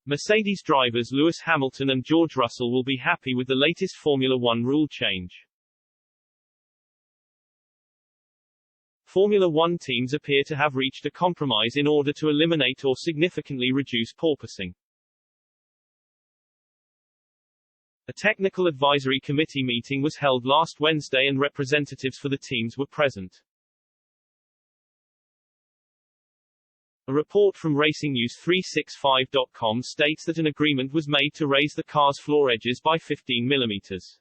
Mercedes drivers Lewis Hamilton and George Russell will be happy with the latest Formula One rule change. Formula One teams appear to have reached a compromise in order to eliminate or significantly reduce porpoising. A technical advisory committee meeting was held last Wednesday and representatives for the teams were present. A report from RacingNews365.com states that an agreement was made to raise the car's floor edges by 15 mm.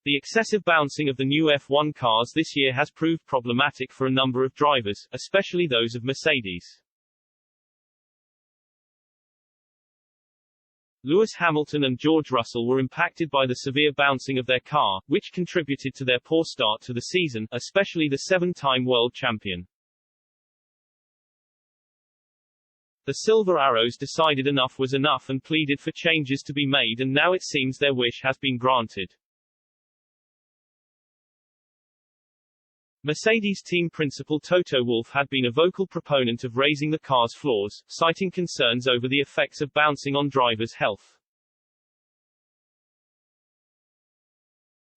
The excessive bouncing of the new F1 cars this year has proved problematic for a number of drivers, especially those of Mercedes. Lewis Hamilton and George Russell were impacted by the severe bouncing of their car, which contributed to their poor start to the season, especially the seven-time world champion. The Silver Arrows decided enough was enough and pleaded for changes to be made, and now it seems their wish has been granted. Mercedes team principal Toto Wolff had been a vocal proponent of raising the car's floors, citing concerns over the effects of bouncing on drivers' health.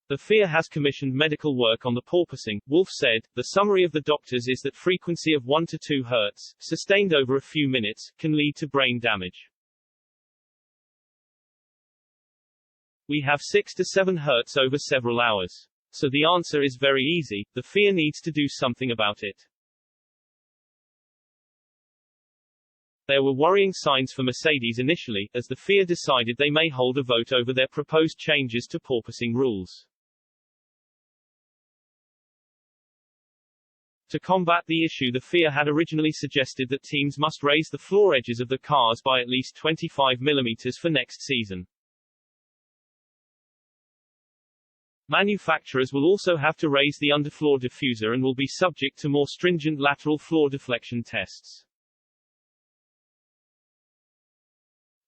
The FIA has commissioned medical work on the porpoising, Wolff said. The summary of the doctors is that frequency of 1 to 2 Hz, sustained over a few minutes, can lead to brain damage. We have 6 to 7 Hz over several hours. So the answer is very easy, the FIA needs to do something about it. There were worrying signs for Mercedes initially, as the FIA decided they may hold a vote over their proposed changes to porpoising rules. To combat the issue, the FIA had originally suggested that teams must raise the floor edges of the cars by at least 25 mm for next season. Manufacturers will also have to raise the underfloor diffuser and will be subject to more stringent lateral floor deflection tests.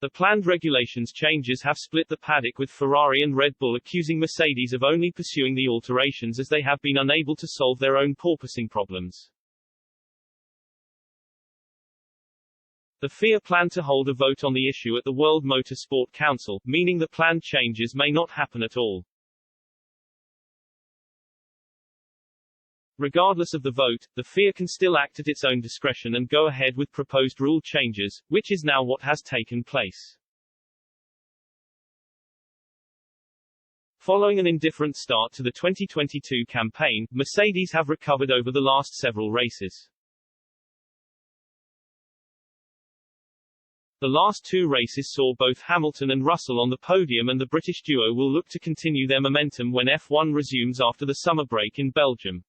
The planned regulations changes have split the paddock, with Ferrari and Red Bull accusing Mercedes of only pursuing the alterations as they have been unable to solve their own porpoising problems. The FIA plan to hold a vote on the issue at the World Motorsport Council, meaning the planned changes may not happen at all. Regardless of the vote, the FIA can still act at its own discretion and go ahead with proposed rule changes, which is now what has taken place. Following an indifferent start to the 2022 campaign, Mercedes have recovered over the last several races. The last 2 races saw both Hamilton and Russell on the podium, and the British duo will look to continue their momentum when F1 resumes after the summer break in Belgium.